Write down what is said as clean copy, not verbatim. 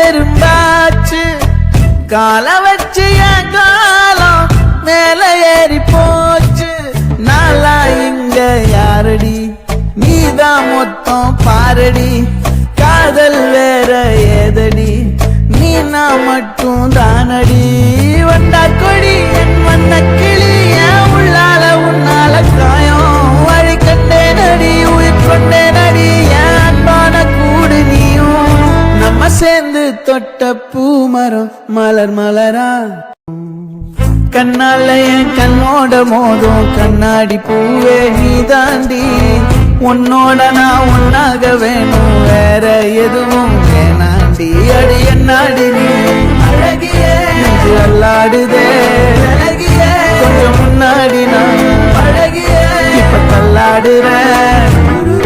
எறும்பாச்சு கால வச்சு என் காலம் மேல ஏறி போச்சு நாளா இங்க யாரடி நீதான் மொத்தம் பாரடி காதல் வேற ஏதடி நீ நான் மட்டும் தானடி வண்டா கொடி என் வண்ண கிளி என் உள்ளால உன்னால காயம் வழி கண்டே நடி உயிர் கொண்டே நடி என் அன்பான கூடு நீயும் நம்ம சேர்ந்து தொட்ட பூமரம் மலர் மலரா கண்ணால என் கண்ணோட மோதும் கண்ணாடி பூவே நீ தாண்டி உன்னோட நான் ஒன்னாக வேணும் வேற எதுவும் வேணாண்டி அடி என்னாடி நீ அழகியே நெஞ்சு அல்லாடுதே அழகியே கொஞ்சம் முன்னாடி நான் அழகியே இப்ப தள்ளாடுறேன்